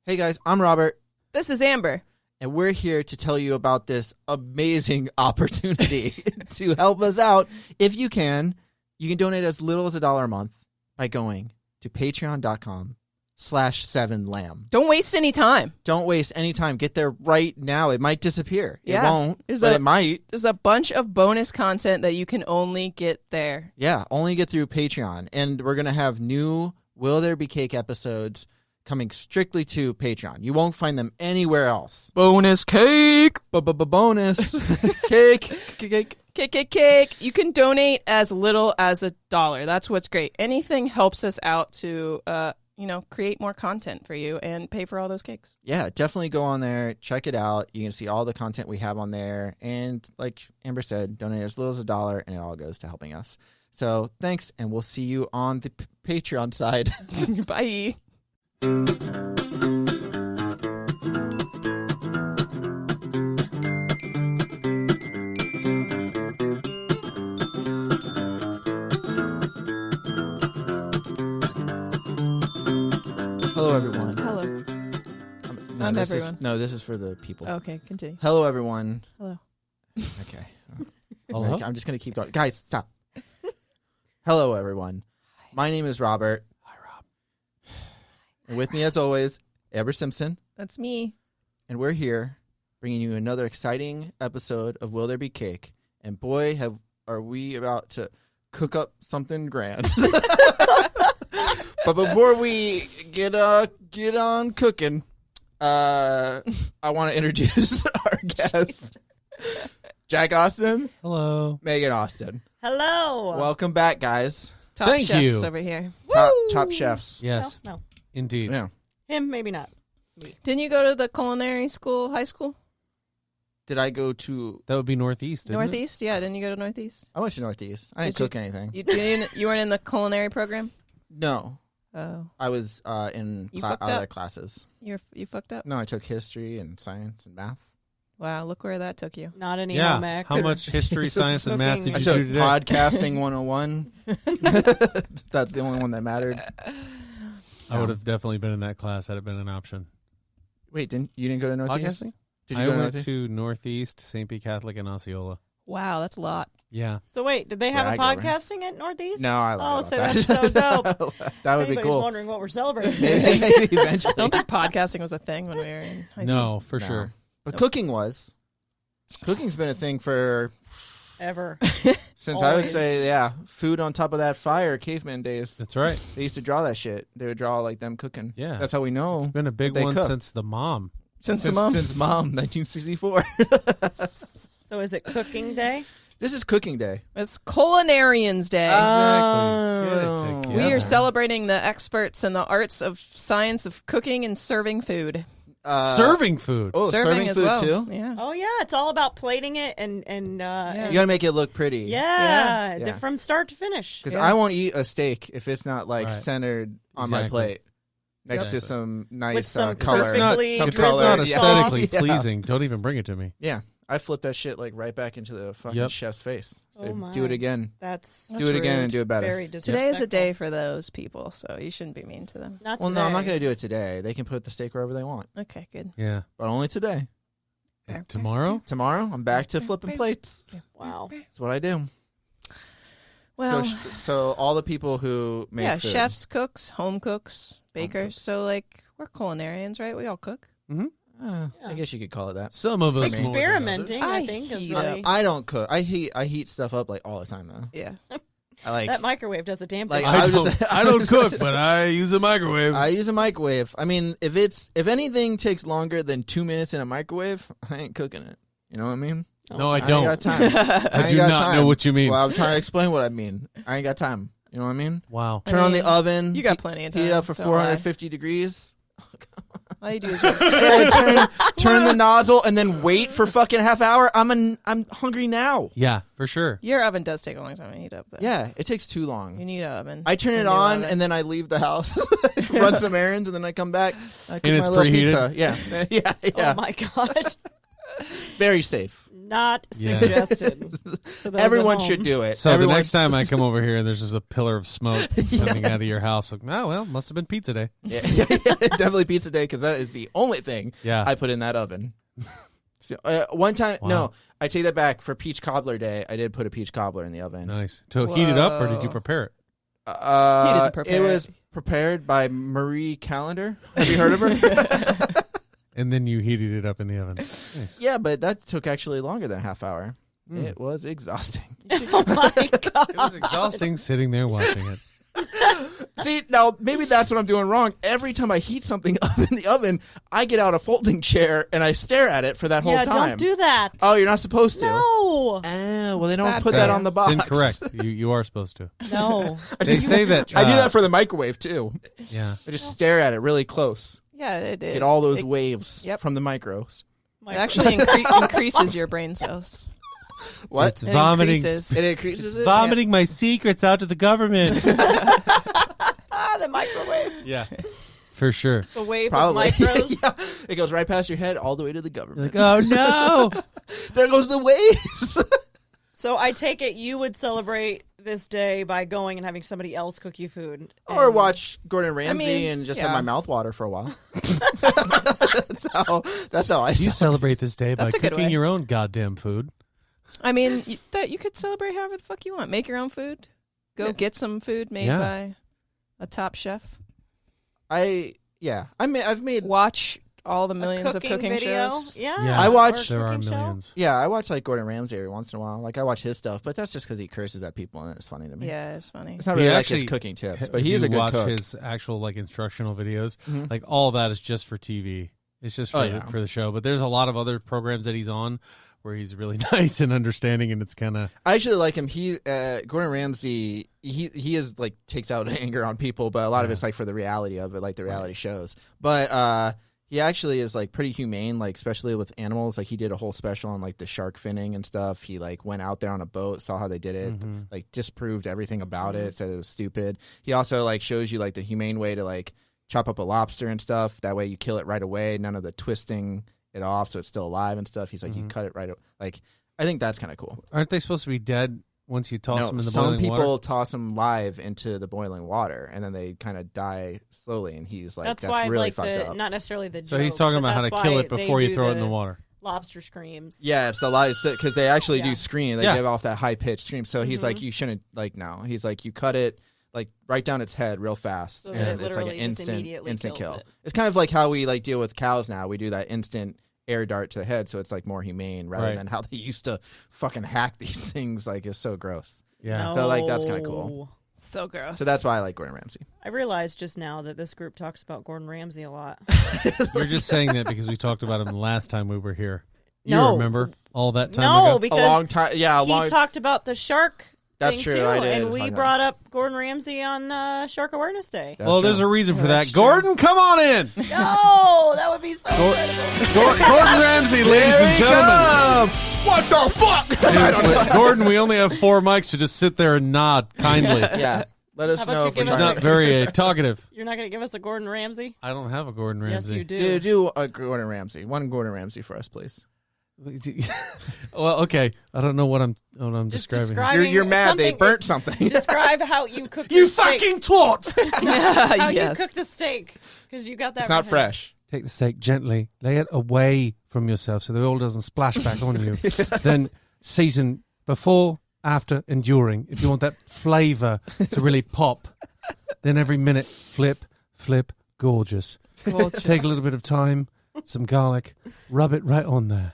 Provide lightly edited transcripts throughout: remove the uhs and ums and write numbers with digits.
Hey guys, I'm Robert, This is Amber. and we're here to tell you about this amazing opportunity to help us out. If you can donate as little as $1 a month by going to patreon.com/7lamb. Don't waste any time. Don't waste any time. Get there right now. It might disappear. Yeah. It won't, but it might. There's a bunch of bonus content that you can only get there. Yeah, only get through Patreon. And we're going to have new Will There Be Cake episodes coming strictly to Patreon. You won't find them anywhere else. Bonus cake. Bonus cake. Cake. You can donate as little as $1. That's what's great. Anything helps us out to, create more content for you and pay for all those cakes. Yeah, definitely go on there. Check it out. You can see all the content we have on there. And like Amber said, donate as little as $1 and it all goes to helping us. So thanks, and we'll see you on the Patreon side. Bye. Hello, everyone. Hello. No, everyone. This is for the people. Okay, continue. Hello, everyone. Hello. Okay. Hello? I'm just going to keep going. Guys, stop. Hello, everyone. My name is Robert. Hi, Rob. And with me, as always, Amber Simpson. That's me. And we're here bringing you another exciting episode of Will There Be Cake. And boy, are we about to cook up something grand. But before we get on cooking, I want to introduce our guests. Jack Austin. Hello. Megan Austin. Hello. Welcome back, guys. Top Thank chefs you. over here. Top chefs. Yes, No. indeed. Yeah. Him, maybe not. Didn't you go to the culinary school, high school? Did I go to... That would be Northeast, isn't Northeast? Yeah, didn't you go to Northeast? I went to Northeast. I didn't Did you- cook anything. You weren't in the culinary program? No. Oh. I was in You fucked up? other classes. You fucked up? No, I took history and science and math. Wow, look where that took you. Not any it? Yeah. home ec. How much history, science, and math did I you took do today? podcasting 101. That's the only one that mattered. I would have definitely been in that class had it been an option. Wait, you didn't go to Northeast? Podcasting? Did you I go to went Northeast? to Northeast, St. P. Catholic, and Osceola. Wow, that's a lot. Yeah. So wait, did they have Where'd a I go, podcasting at Northeast? No, I lied Oh, about so that. that's so dope. That would be Anybody's cool. wondering what we're celebrating. Maybe I eventually. don't think podcasting was a thing when we were in high school. No, for No. sure. But cooking was. Cooking's been a thing for Ever. since I would Always. say, yeah, food on top of that fire, caveman days. That's right. They used to draw that shit. They would draw like them cooking. Yeah. That's how we know. It's been a big They one cook. since the mom. Since the mom. Since mom, 1964. So is it cooking day? This is cooking day. It's Culinarians Day. Exactly. Get it Oh. together. We are celebrating the experts in the arts of science of cooking and serving food. Serving food. Oh, serving as food well. too? Yeah. Oh yeah, it's all about plating it and You got to make it look pretty. yeah, Yeah. from start to finish. Because Yeah. I won't eat a steak if it's not like Right. centered on my Exactly. plate next Exactly. to some nice With some color. perfectly some If drizzled it's not color. aesthetically Yeah. pleasing, don't even bring it to me. Yeah, I flip that shit like right back into the fucking Yep. chef's face. Say, Oh, my. do it again. That's Do it again rude. and do it better. Very Today is a disrespectful. day for those people, so you shouldn't be mean to them. Not Well, today. no, I'm not going to do it today. They can put the steak wherever they want, Okay, good. Yeah. but only today. Tomorrow? Tomorrow, I'm back to flipping plates. Wow. That's what I do. Well, so all the people who make yeah, food. chefs, cooks, home cooks, bakers. cooks. So, like, we're culinarians, right? We all cook. I Yeah. guess you could call it that. Some of us more than Experimenting, others. I think, is heat really... up. I don't cook. I heat stuff up like all the time though. Yeah. I like. That microwave does a damn Like, thing. I I was don't, just- I don't cook, but I use a microwave. I use a microwave. I mean, if anything takes longer than 2 minutes in a microwave, I ain't cooking it. You know what I mean? no, I ain't don't. got time. I ain't do got not time. know what you mean. Well, I'm trying to explain what I mean. I ain't got time. You know what I mean? Wow. Turn on the mean, oven. You got plenty of time. Heat it up for don't lie. 450 degrees. All you do is turn the nozzle and then wait for fucking half hour. I'm hungry now. Yeah, for sure. your oven does take a long time to heat up, though. Yeah, it takes too You long. need an oven. I turn A it new on oven. and then I leave the house, run some errands, and then I come back. I cook And it's my little preheated? pizza. Yeah, yeah. Oh my god. Very safe. Not Yeah. suggested. To those Everyone at home. should do it. So Everyone the next time I come over here and there's just a pillar of smoke coming out of your house, like, oh, well, must have been pizza day. Yeah, definitely pizza day because that is the only thing Yeah. I put in that oven. So, one time, Wow. no, I take that back. For peach cobbler day, I did put a peach cobbler in the oven. Nice. To heat it up, or did you Whoa. prepare it? He didn't prepare it was it. prepared by Marie Callender. Have you heard of her? And then you heated it up in the oven. Nice. Yeah, but that took actually longer than a half hour. Mm. It was exhausting. Oh my god! It was exhausting sitting there watching it. See, now maybe that's what I'm doing wrong. Every time I heat something up in the oven, I get out a folding chair and I stare at it for that whole Yeah, time. don't do that. Oh, you're not supposed to? No, Oh, well, they don't That's put that fair. on the box. It's incorrect. You are supposed to. no. They say that. I do that for the microwave, too. Yeah. I just stare at it really close. Yeah, it Get all those it, waves Yep. from the micros. it actually increases your brain cells. What? It's It vomiting. increases. It increases it? Vomiting my secrets out to the government. The microwave. Yeah. For sure. The wave Probably. of micros. Yeah. It goes right past your head all the way to the government. Like, oh no. There goes the waves. So I take it you would celebrate this day by going and having somebody else cook you food. Or And- watch Gordon Ramsay mean, and just yeah. have my mouth water for a while. that's how I You sound. celebrate this day by That's a good cooking way. your own goddamn food. I mean, you could celebrate however the fuck you want. Make your own food. Go get some food made Yeah. by a top chef. I've made Watch all the a millions of cooking video. shows. Yeah. Yeah. I watch- There are cooking show. millions. Yeah, I watch like Gordon Ramsay every once in a while. Like I watch his stuff, but that's just because he curses at people and it's funny to me. Yeah, it's funny. It's not He really like his actually- cooking tips, but If he is you a good watch cook. his actual like instructional videos. Mhm. Like all that is just for TV. It's just for, Oh, yeah. for the show. But there's a lot of other programs that he's on where he's really nice and understanding, and it's kind of I actually like him. Gordon Ramsay, he is like takes out anger on people, but a lot of it's like for the reality of it, like the reality shows. But he actually is like pretty humane, like especially with animals. Like he did a whole special on like the shark finning and stuff. He like went out there on a boat, saw how they did it, like disproved everything about it, said it was stupid. He also like shows you like the humane way to like chop up a lobster and stuff. That way you kill it right away, none of the twisting it off so it's still alive and stuff. He's like you cut it right like I think that's kind of cool. aren't they supposed to be dead once you toss them in the some boiling people water? toss them live into the boiling water, and then they kind of die slowly. And he's like, That's "That's why, really like, fucked up." not necessarily the. So he's joke, talking but about how to that's kill why it they before you do throw it in the water. Lobster screams. Yeah, it's the live because they actually do Yeah. scream. They Yeah. give off that high pitched scream. So he's like, "You shouldn't like no." He's like, "You cut it like right down its head real fast, So that and it it's like an literally just immediately instant kills kill." it. It's kind of like how we like deal with cows now. We do that instant air dart to the head, so it's like more humane rather Right. than how they used to fucking hack these things. Like it's so gross. Yeah. So, like, that's kinda cool. No. So gross. So that's why I like Gordon Ramsay. I realized just now that this group talks about Gordon Ramsay a lot. You're just saying that because we talked about him last time we were here. You No. remember all that time No, ago? because A long time, yeah, a he long. talked about the shark. That's thing true, Too, I did. and we Okay. brought up Gordon Ramsay on Shark Awareness Day. That's Well, there's true. a reason for That's that. true. Gordon, come on in. No, that would be so incredible. Gordon Ramsay, ladies and gentlemen. What the fuck? I don't know. Gordon, we only have 4 mics, so just sit there and nod kindly. Yeah, let us How about know you if we're give He's us trying not very talkative. You're not going to give us a Gordon Ramsay? I don't have a Gordon Yes, Ramsay. you do. do a Gordon Ramsay. One Gordon Ramsay for us, please. Well, okay. I don't know what I'm Just describing. describing You're mad they something- burnt something. Describe how you cook You your steak. fucking twat! How yes. you cook the steak. Because you got that It's not from him. fresh. Take the steak gently, lay it away from yourself so the oil doesn't splash back on you. Then season before, after, and during. If you want that flavour to really pop, then every minute flip, gorgeous. Take a little bit of time, some garlic, rub it right on there.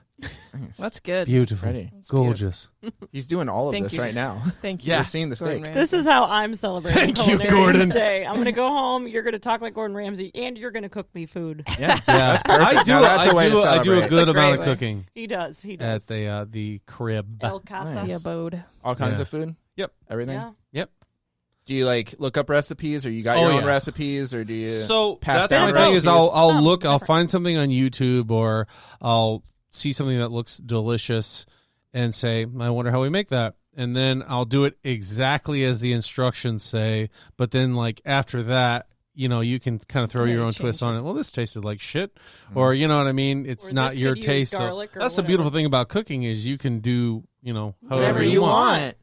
That's good. Beautiful, Ready. That's gorgeous. He's doing all of Thank this you. right now. Thank you. Yeah. You're seeing the Gordon steak. Ramsay. This is how I'm celebrating Thank you, Culinarians Gordon. Day. I'm going to go home. You're going to talk like Gordon Ramsay, and you're going to cook me food. Yeah, Yeah, that's perfect. I do. Now that's a way to I do a celebrate. good It's a amount great of way. cooking He does. He at does. the crib. El Casa. Nice. The abode. All kinds Yeah. of food. Yep. Everything. Yeah. Yep. Do you like look up recipes, or you got Oh, your own yeah. recipes, or do you? So pass that's down my thing is I'll Some look, I'll different. find something on YouTube or I'll see something that looks delicious and say, I wonder how we make that. And then I'll do it exactly as the instructions say. But then like after that, you can kind of throw your own change twist it. on it. Well, this tasted like shit, or you know what I mean. It's Or not this your could use taste. So garlic or that's the whatever. beautiful thing about cooking is you can do Whatever you want.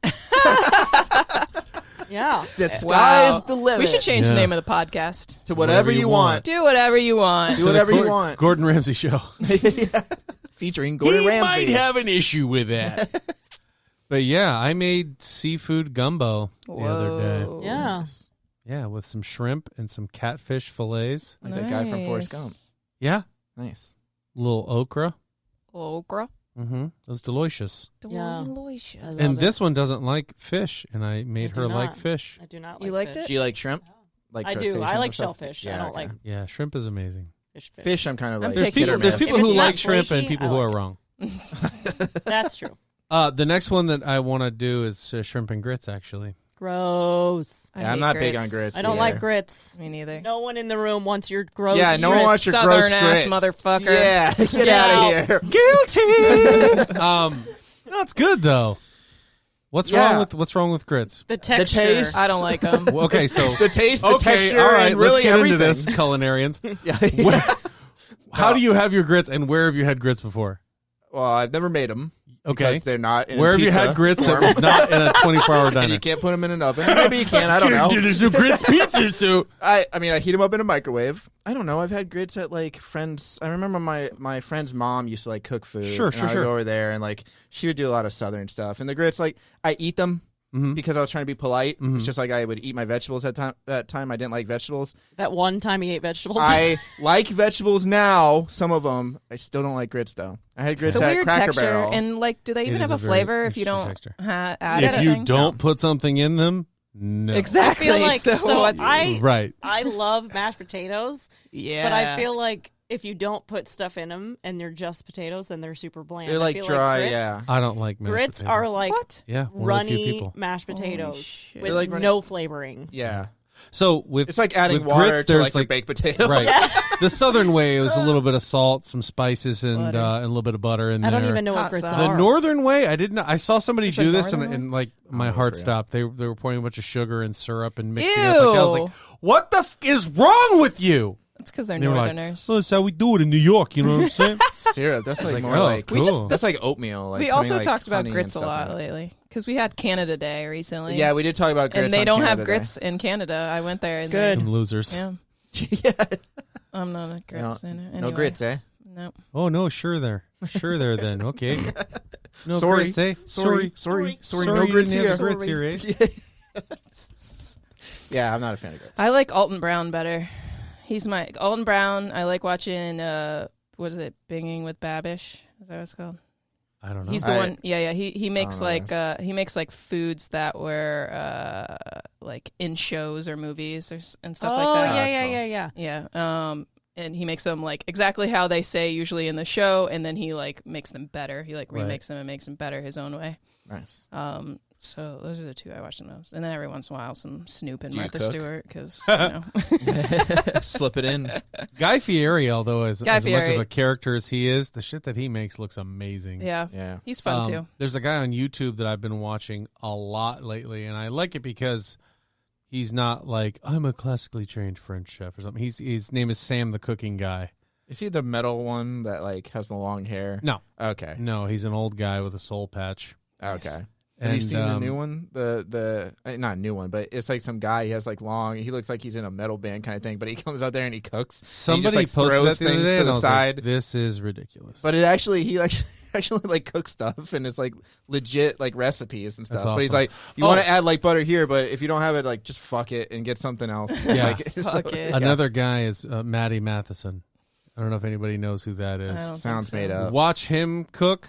Yeah. The sky's Wow. the limit. We should change Yeah. the name of the podcast. to whatever you want. Do whatever you want. Do whatever you want. Gordon Ramsay show. Yeah. Featuring Gordon Ramsay. an issue with that. But yeah, I made seafood gumbo the other day. Whoa. Yeah. Yeah, with some shrimp and some catfish fillets. Like that guy from Forrest Gump. Yeah, Nice. little okra. Okra. Mm-hmm. It was delicious. Yeah. Delicious. I love And it. this one doesn't like fish, and I made I do her like not. fish. I do not You like liked fish. it? Do you like shrimp? Like I do. crustaceans I and like stuff? shellfish. Yeah, I don't okay. like Yeah, shrimp is amazing. fish. Fish. I'm kind of I'm like There's picky. people, hit or there's miss. people If who it's not like shrimp and flaky, people I who are like wrong. That's true. The next one that I want to do is shrimp and grits, actually. Gross. I Yeah, I'm hate not big on grits. I don't Yeah. like grits. Me neither. No one in the room wants your gross. Yeah, no one grits. wants your Southern gross ass grits. motherfucker. Yeah, get Get out out. of here. Guilty. No, it's good though. What's Yeah. wrong with grits? The texture. taste. I don't like them. Well, okay, so The taste, the okay, texture, all right, and really let's get everything. into this, culinarians. Yeah. Where- how do you have your grits, and where have you had grits before? Well, I've never made them. Okay, Because they're not in where have you pizza had grits that form. was not in a 24-hour And diner? you can't put them in an oven. Maybe you can. I don't know. There's no grits pizza, so I mean, I heat them up in a microwave. I don't know. I've had grits at like friends. I remember my friend's mom used to like cook food. Sure, and sure, I would sure. go over there and like she would do a lot of southern stuff. And the grits, like I eat them because I was trying to be polite. Mhm. It's just like I would eat my vegetables at that time. I didn't like vegetables. That one time he ate vegetables. I like vegetables now. Some of them. I still don't like grits though. I had grits It's a at weird Cracker texture, Barrel. and like, do they It even is have a a very flavor if you interesting don't texture. add if you anything? don't put something in them, no. Exactly. I feel like so what's- Right. I love mashed potatoes, yeah, but I feel like if you don't put stuff in them and they're just potatoes, then they're super bland. They're I like feel dry. grits, Yeah. I don't like mashed Grits potatoes. are like what? yeah, one of the few runny people. mashed potatoes shit. with They're like runny- no flavoring. Yeah. So with It's like adding with water grits, to there's like your baked potato. right. The southern way was a little bit of salt, some spices, and Butter. And a little bit of butter in I there. don't even know what Hot grits sauce. The are. northern way, I didn't. I saw somebody There's a do this, and, northern and like my those heart are- stopped. They were pouring a bunch of sugar and syrup and mixing Ew. it up. Like, I was like, "What the is wrong with you?" It's because they're And they were like, Northerners. "Well, that's how we do it in New York." You know what I'm saying? Syrup. That's like, like, more oh, like cool. We just- that's like oatmeal. Like we putting, also like, talked about honey and grits a stuff lot in it. lately because we had Canada Day recently. Yeah, we did talk about grits. and they on don't Canada have Day. grits in Canada. I went there. And Good. Some losers. Yeah, Yeah. I'm not a grits No- in it. No Anyway. grits, eh? No. Oh no, sure there, then. Okay. No Sorry. grits, eh? Sorry. No you grits didn't have here. the grits here, eh? Yeah, I'm not a fan of grits. I like Alton Brown better. He's my Alton Brown. I like watching. What is it? Binging with Babish. Is that what it's called? I don't know. He's the I- one. Yeah. He makes know like he makes like foods that were like in shows or movies and stuff oh like that. yeah. And he makes them like exactly how they say usually in the show, and then he like makes them better. He like Right. remakes them and makes them better his own way. Nice. So those are the two I watch the most, and then every once in a while some Snoop and Do you Martha cook? Stewart because you know. Slip it in. Guy Fieri, although as Guy much of Fieri. a character as he is, the shit that he makes looks amazing. Yeah, Yeah. he's fun too. There's a guy on YouTube that I've been watching a lot lately, and I like it because he's not like, I'm a classically trained French chef or something. His name is Sam the Cooking Guy. Is he the metal one that like has the long hair? No. Okay. No, he's an old guy with a soul patch. Okay. And, Have you seen the new one? The not a new one, but it's like some guy. He has like long. He looks like he's in a metal band kind of thing. But he comes out there and he cooks. Somebody and he just, like, posted throws that the other things day, to and the I was side. like, this is ridiculous. But he actually like cooks stuff and it's like legit like recipes and stuff. That's But he's awesome. like, you Oh. want to add like butter here, but if you don't have it, like just fuck it and get something else. Yeah. Like, Fuck it. Another guy is Maddie Matheson. I don't know if anybody knows who that I is. don't Sounds think so. made up. Watch him cook.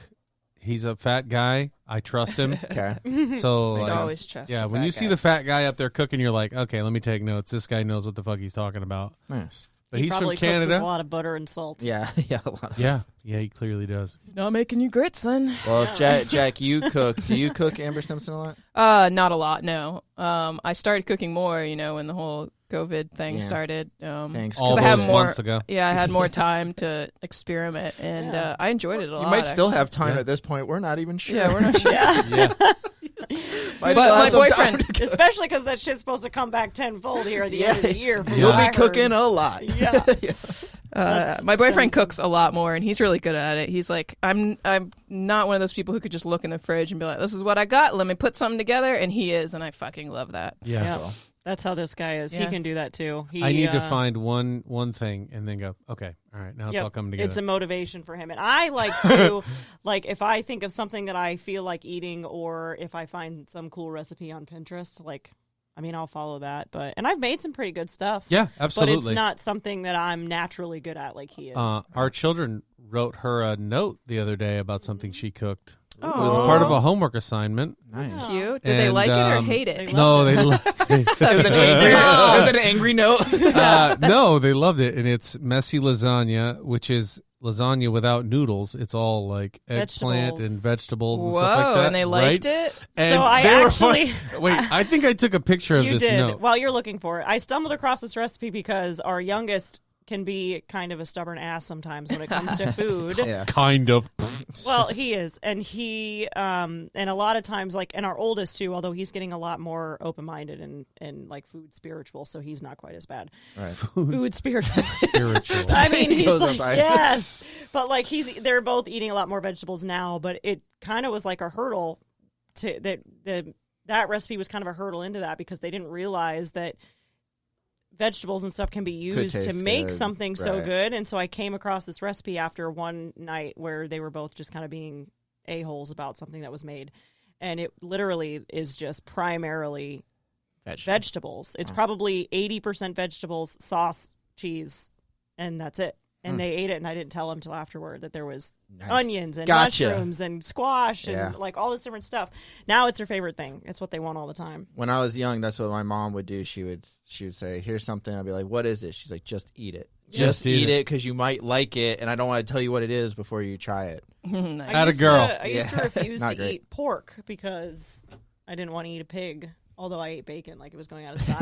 He's a fat guy. I trust him. Okay. So Makes like, sense. Always trust. yeah, the when fat you see guys. the fat guy up there cooking, you're like, okay, let me take notes. This guy knows what the fuck he's talking about. Nice. But He he's from probably cooks with a Canada. lot of butter and salt. Yeah. Yeah. A lot. Yeah, he clearly does. He's not making you grits then. Well, if Jack, you cook, do you cook Amber Simpson a lot? Not a lot. No. I started cooking more. When the whole COVID thing Yeah. started. Thanks. All I have those more- months ago. Yeah, I had more time to experiment, and Yeah. I enjoyed it a lot. You might still have time Yeah. at this point. We're not even sure. Yeah, we're not sure. Yeah. Yeah, Might But still have my some boyfriend- time to Especially because that shit's supposed to come back tenfold here at the end of the year. from You'll what I be heard. cooking a lot. Yeah. My boyfriend sounds- cooks a lot more, and he's really good at it. He's like, I'm not one of those people who could just look in the fridge and be like, this is what I got. Let me put something together. And he is, and I fucking love that. Yeah. Yeah. That's how this guy is. He Yeah. can do that too. I need to find one thing and then go, okay, all right, now it's Yep. all coming together. It's a motivation for him. And I like to, like, if I think of something that I feel like eating or if I find some cool recipe on Pinterest, like, I mean, I'll follow that. And I've made some pretty good stuff. yeah, absolutely. But it's not something that I'm naturally good at like he is. Our children wrote her a note the other day about something she cooked. It Oh. was part of a homework assignment. Nice. Oh. Cute. Did they And, like it or hate it? they No, they It was an angry note. no, they loved it, and it's messy lasagna, which is lasagna without noodles. It's all like eggplant Vegetables. and vegetables and Whoa, stuff like that. and they liked right? it? And So I they were actually- fun- wait. I think I took a picture of You this did. note. While you're looking for it, I stumbled across this recipe because our youngest can be kind of a stubborn ass sometimes when it comes to food. Yeah. Kind of. Well, he is, and and a lot of times, like, and our oldest too, although he's getting a lot more open-minded and like food spiritual, so he's not quite as bad. Right. Food spiritual. Spiritual. I mean, He he's goes like, up, I- yes, but like they're both eating a lot more vegetables now, but it kind of was like a hurdle to that recipe was kind of a hurdle into that because they didn't realize that vegetables and stuff can be used to taste make good. something so Right. good. And so I came across this recipe after one night where they were both just kind of being a-holes about something that was made. And it literally is just primarily vegetables. It's probably 80% vegetables, sauce, cheese, and that's it. And they ate it, and I didn't tell them till afterward that there was Nice. onions and Gotcha. mushrooms and squash and Yeah. like all this different stuff. Now it's their favorite thing. It's what they want all the time. When I was young, that's what my mom would do. She would say, "Here's something." I'd be like, "What is it?" She's like, "Just eat it. Just eat it because you might like it, and I don't want to tell you what it is before you try it." Nice. Atta girl. I used to Yeah. refuse Not to great. eat pork because I didn't want to eat a pig. Although I ate bacon like it was going out of style.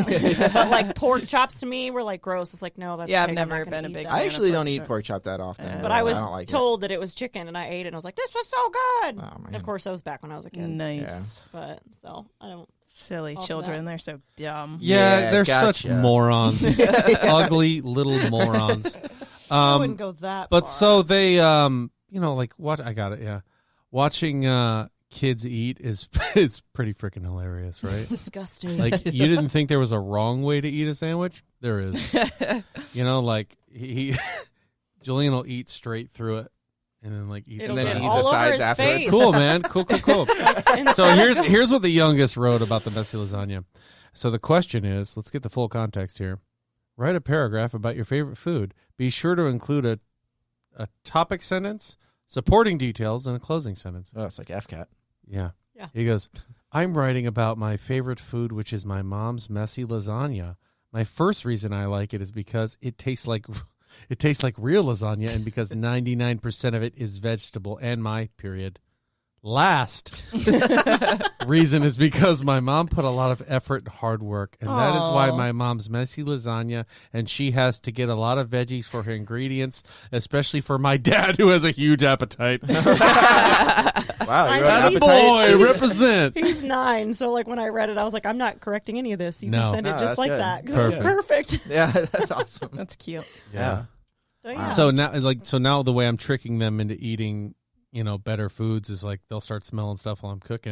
But like pork chops to me were like gross. It's like, no, that's Yeah, I've pig. I'm never not gonna been a eat big that. I fan actually of don't pork eat chops. pork chop that often. But I was don't like told that it was chicken and I ate it and I was like, this was so good. Oh, man. Of course, that was back when I was a kid. Nice. But so I don't. Silly Off of children. that. They're so dumb. Yeah, Yeah, they're such gotcha. morons. Ugly little morons. I wouldn't go that But far. so they, like what? I got it. Yeah, watching kids eat is pretty freaking hilarious, It's right? disgusting. Like you didn't think there was a wrong way to eat a sandwich? There is. Like he Julian will eat straight through it, and then like eat It'll the then get eat side. the all over sides his afterwards. face. Cool, man. Cool. And So here's what the youngest wrote about the messy lasagna. So the question is, let's get the full context here. Write a paragraph about your favorite food. Be sure to include a topic sentence, supporting details, and a closing sentence. Oh, it's like FCAT. Yeah. Yeah. He goes, I'm writing about my favorite food, which is my mom's messy lasagna. My first reason I like it is because it tastes like real lasagna and because 99% of it is vegetable and my period. Last reason is because my mom put a lot of effort and hard work, and that is why Aw. my mom's messy lasagna, and she has to get a lot of veggies for her ingredients, especially for my dad who has a huge appetite. Wow, I you know, wrote he's- appetite. Boy, represent. He's 9, so like when I read it, I was like, I'm not correcting any of this. You No. can send it No, just that's like good. that because it's perfect. Yeah, that's awesome. That's cute. Yeah. So, yeah. So now the way I'm tricking them into eating, better foods is like they'll start smelling stuff while I'm cooking,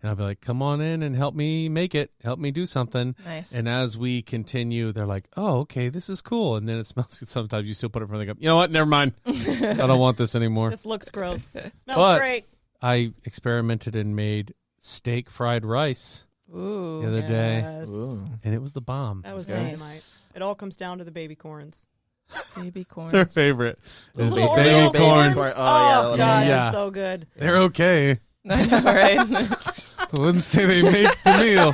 and I'll be like, "Come on in and help me make it. Help me do something." Nice. And as we continue, they're like, "Oh, okay, this is cool." And then it smells good. Sometimes you still put it in front of them. You know what? Never mind. I don't want this anymore. This looks gross. Smells But- great. I experimented and made steak fried rice Ooh. the other day, Yes. Ooh. and it was the bomb. That was Nice. dynamite. It all comes down to the baby corns. Baby corn. It's their favorite. Those Is little the Oreo baby corn. corn. Oh, Oh, yeah, God, yeah. they're so good. They're okay. I know, right? I wouldn't say they make the meal,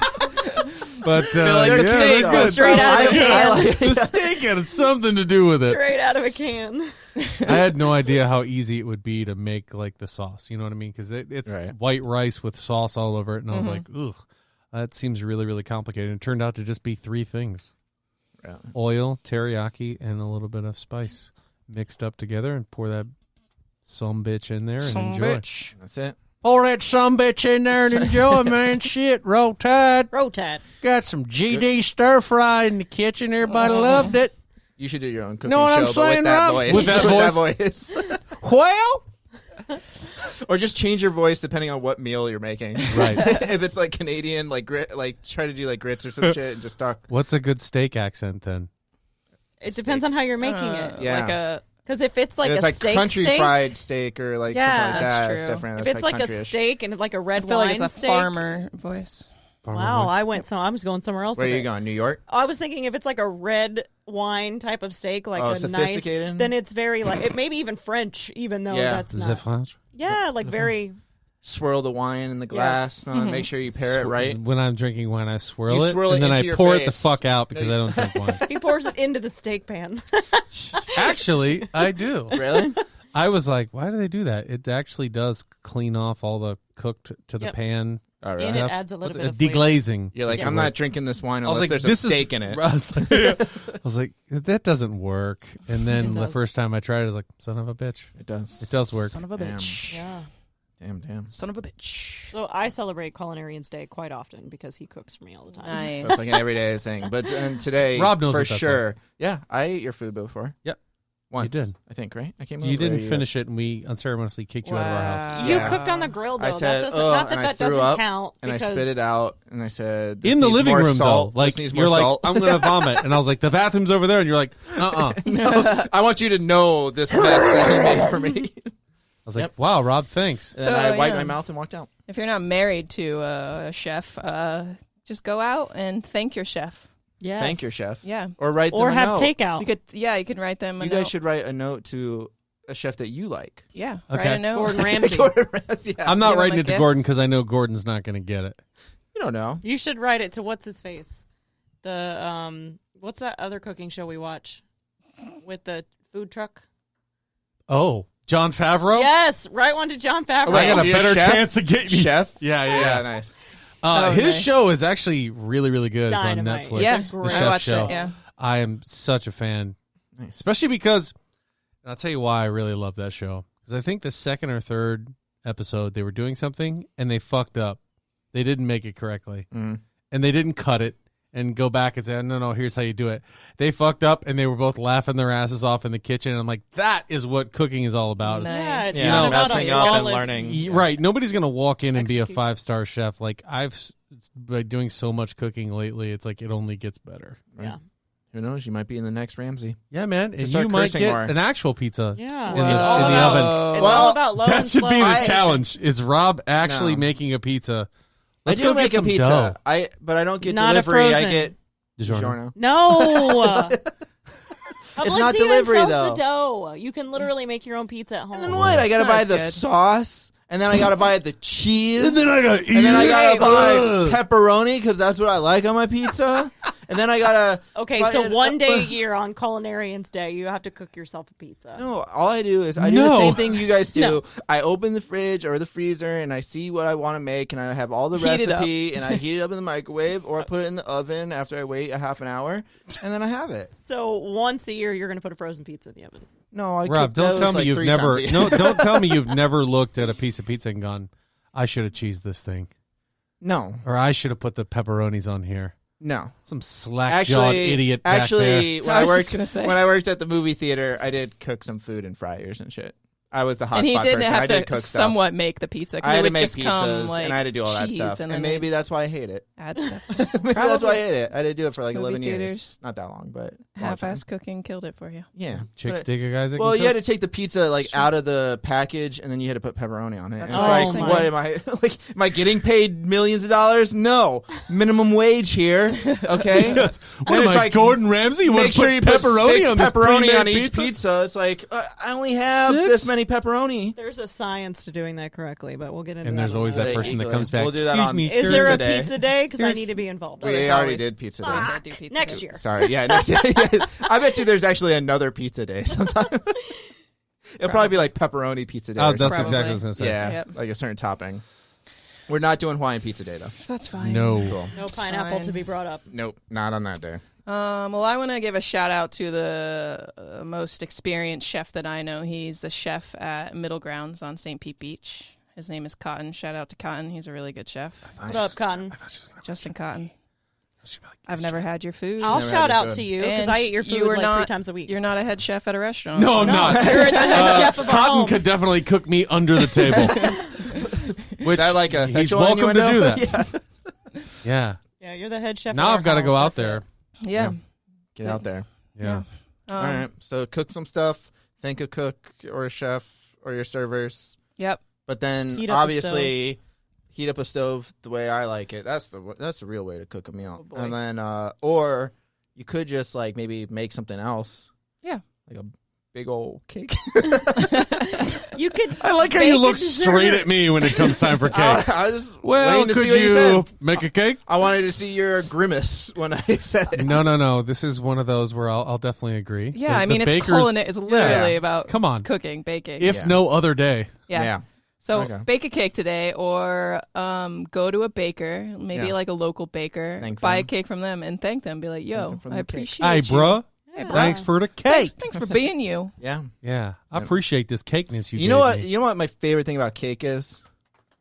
but like yeah, the they're steak good. was straight out of a can. The steak had something to do with it. Straight out of a can. I had no idea how easy it would be to make like the sauce. You know what I mean? Because it's Right. white rice with sauce all over it, and I was like, "Ugh, that seems really, really complicated." And it turned out to just be 3 things: Yeah. oil, teriyaki, and a little bit of spice mixed up together, and pour that some bitch in there and Some enjoy. bitch. That's it. Pour that sumbitch in there and enjoy, man. Shit, roll tide. Roll Tide. Got some GD stir fry in the kitchen. Everybody loved it. You should do your own cooking Know what show, I'm but saying, with that Rob? voice. With that voice. Well, Or just change your voice depending on what meal you're making. right. If it's like Canadian, like grit, like try to do like grits or some shit and just talk. What's a good steak accent then? It depends on how you're making it. Yeah. Like a Because if it's like If it's a like steak country steak, fried steak or like Yeah, something like that's that, it's true. different. if That's it's like a country-ish. steak and like a red I feel wine like it's a steak. farmer voice. Wow, I was going somewhere else. Where with are you it. going? New York? I was thinking if it's like a red wine type of steak, like Oh, a nice, sophisticated? then it's very like it maybe even French, even though Yeah. that's Is not. that French? Yeah, like very. Swirl the wine in the glass. Make sure you pair it right. When I'm drinking wine, I swirl You it, swirl it and then into I your pour it the face. fuck out because I don't drink wine. He pours it into the steak pan. Actually, I do. Really? I was like, why do they do that? It actually does clean off all the cooked to the Yep. pan. Oh, And really? it adds a little What's bit it? of flavor. Deglazing. You're like, Yes. I'm not drinking this wine I was unless like, there's a this is steak in it. I was like, that doesn't work. And then It the does. first time I tried it, I was like, son of a bitch. It does. It does work. Son of a Damn. bitch. Yeah. Damn. Son of a bitch. So I celebrate Culinarians Day quite often because he cooks for me all the time. Nice. It's like an everyday thing. But and today, Rob knows for what that's sure. Yeah, I ate your food before. Yep. Once, You did. I think, right? I came You over, didn't or finish it, and we unceremoniously kicked you out of our house. You Yeah. cooked on the grill though. I said, that doesn't, "Ugh," not and I that threw doesn't up, count. And I because spit it out, and I said, this In the needs living more room, salt. though, like This needs more you're like, salt. I'm gonna vomit, and I was like, the bathroom's over there, and you're like, No, I want you to know this mess that he made for me. I was like, Yep. wow, Rob, thanks. And So, I wiped yeah. my mouth and walked out. If you're not married to a chef, just go out and thank your chef. yes. Thank your chef. Yeah. Or write them or a have note. takeout. You can write them a You note. guys should write a note to a chef that you like. Yeah. Okay. Write a note. Gordon Ramsay. Yeah. I'm not Give him writing a it to gift. Gordon because I know Gordon's not going to get it. You don't know. You should write it to what's his face, the what's that other cooking show we watch with the food truck? Oh, John Favreau? Yes, write one to John Favreau. I got a Be a better chef? chance of getting you. Chef? Yeah, yeah. nice. Oh, His nice. show is actually really, really good. It's on Dynamite. Netflix. Yeah. It's The great. Chef I watched Show. it. Yeah. I am such a fan, Nice. especially because, and I'll tell you why I really love that show. Because I think the second or third episode, they were doing something and they fucked up. They didn't make it correctly. Mm. And they didn't cut it and go back and say, no, here's how you do it. They fucked up and they were both laughing their asses off in the kitchen. And I'm like, that is what cooking is all about. Nice. Yeah, it's Yeah, not about messing a up and flawless- learning. Right. Nobody's going to walk in and be a Execute. 5-star chef. Like, by doing so much cooking lately, it's like it only gets better. Yeah, Who knows? You might be in the next Ramsey. Yeah, man. And start you might cursing get more. an actual pizza. yeah. In the- It's all in the about- oven. It's Well, all about low That and should slow be the patience. challenge. Is Rob actually No. making a pizza? I Let's do go make get a some pizza. dough. But I don't get Not a delivery. I frozen. get DiGiorno. DiGiorno. No. It's not delivery, sells though. the dough. You can literally make your own pizza at home. And then what? I gotta Not buy as the good. sauce, and then I gotta buy the cheese, I got and then I gotta buy Ugh. pepperoni because that's what I like on my pizza. And then I gotta. Okay, buy so it- one day a year on Culinarians Day, you have to cook yourself a pizza. No, all I do is I do the No. same thing you guys do. No. I open the fridge or the freezer and I see what I want to make, and I have all the Heat it up. recipe, and I heat it up in the microwave or I put it in the oven after I wait a half an hour, and then I have it. So once a year, you're going to put a frozen pizza in the oven. No, I Rob, cook don't those tell me like you've 3 never. times a year. No, don't tell me you've never looked at a piece of pizza and gone, I should have cheesed this thing, No, or I should have put the pepperonis on here. no. Some slack-jawed idiot back there. Actually, when I I was just worked gonna say. when I worked at the movie theater, I did cook some food in fryers and shit. I was the hot And he spot didn't person. have I did to cook stuff. somewhat make the pizza I because had it to would make just come pizzas like and I had to do all that cheese stuff, and and then maybe that's why I hate it. add stuff. Maybe that's why I Probably. hate it. I did do it for like Movie 11 years. theaters. Not that long, but a long time. Half-ass cooking killed it for you. Yeah, Chicks But- dig a guy that well, can you had cook? to take the pizza like out of the package, and then you had to put pepperoni on it. That's And it's what I like, was what am I like? Am I getting paid millions of dollars? No, minimum wage here. Okay, Yes. What Then am it's I, like, Gordon Ramsay? You wanna make sure put you put pepperoni 6 on this pepperoni pre-made on each pizza? pizza. It's like I only have 6? this many pepperoni. There's a science to doing that correctly, but we'll get into And that. there's always that Right, person that equally. comes back. We'll do that "Excuse on- me, Is sir." there a Day. pizza day? Because I Here's- need to be involved. We there's already always- did pizza day. I do pizza Next too. year. Sorry, yeah, next year. I bet you there's actually another pizza day sometime. It'll probably be like pepperoni pizza day. Oh, or that's something. exactly what I was going to say. Yeah, Yep. like a certain topping. We're not doing Hawaiian pizza day though. That's fine. No. Cool. No It's pineapple fine. to be brought up. Nope, not on that day. Well, I want to give a shout out to the most experienced chef that I know. He's the chef at Middle Grounds on St. Pete Beach. His name is Cotton. Shout out to Cotton. He's a really good chef. What up, Cotton? Justin Cotton. I've never had your food. I'll Never shout had your out food. to you because And I eat your food you are like not- 3 times a week. You're not a head chef at a restaurant. No, I'm not. You're the head chef of our Cotton home. could definitely cook me under the table. Which Is that like a he's sexual welcome to innuendo? do that. Yeah. Yeah. Yeah, you're the head chef. Now of I've got to our go house, out that's there. it. Yeah. Get out there. Yeah. All right. So cook some stuff. Thank a cook or a chef or your servers. Yep. But then Heat up the obviously heat up a stove the way I like it. That's the real way to cook a meal. Oh, boy. And then or you could just like maybe make something else. Yeah. Like a big old cake. You could. I like how bake you a look dessert. straight at me when it comes time for cake. I just Well, waiting to could see what you said. make a cake? I wanted to see your grimace when I said it. No. This is one of those where I'll definitely agree. Yeah, The- I mean, the it's bakers- culinary. It's literally Yeah. about Come on. cooking, baking. If Yeah. no other day. yeah. So Okay. bake a cake today, or go to a baker, maybe Yeah. like a local baker, Thank buy them. a cake from them, and thank them. Be like, "Yo, them for I the cake. appreciate Hey, you. bruh. Hey, bruh. Thanks for the cake. Thanks for being you." Yeah. Yeah. I appreciate this cakeness you You know gave what? me. You know what my favorite thing about cake is,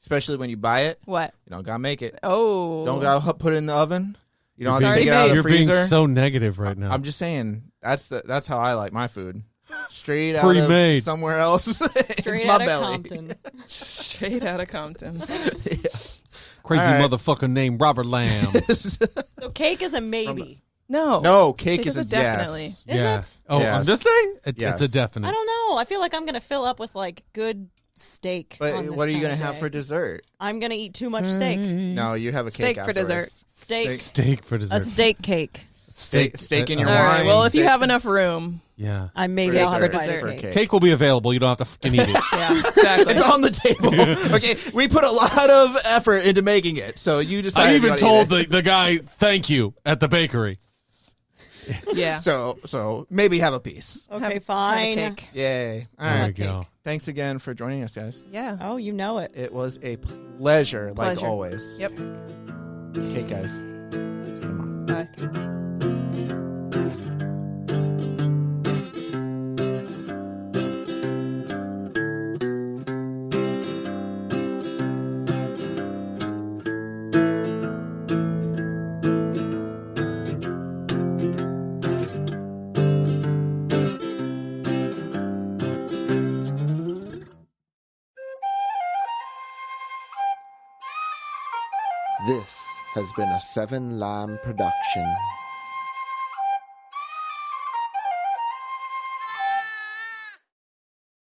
especially when you buy it. What? You don't gotta make it. Oh, Don't gotta put it in the oven. You don't You're have to being- take it out of the You're freezer. being so negative right now. I'm just saying that's how I like my food. Straight out Pre-made. of somewhere else. Straight it's my out of belly. Compton. straight out of Compton. Crazy All right. motherfucker named Robert Lamb. So cake is a maybe. No, No, cake Cake is is a a definitely. yes. yeah. it? Oh, Yes. on this day? It's Yes. a definite. I don't know. I feel like I'm gonna fill up with like good steak. But on this what are you kind gonna of have day. for dessert? I'm gonna eat too much steak. No, you have a Steak cake for dessert. afterwards. Steak. Steak for dessert. A steak cake. Steak in your All wine. right. Well, if you steak- have enough room, Yeah. I maybe For I'll have dessert. a bite of For cake. cake. Cake will be available. You don't have to fucking eat it. yeah, exactly. It's on the table. Okay, we put a lot of effort into making it, so you decide. I if you even wanna told eat it. the guy thank you at the bakery. yeah. So maybe have a piece. Okay, Have a fine. cake. Yay! All There we right. go. Thanks again for joining us, guys. Yeah. Oh, you know it. It was a pleasure, like Pleasure. always. Yep. Okay, guys. See you tomorrow. Bye. This has been a Seven Lamb production.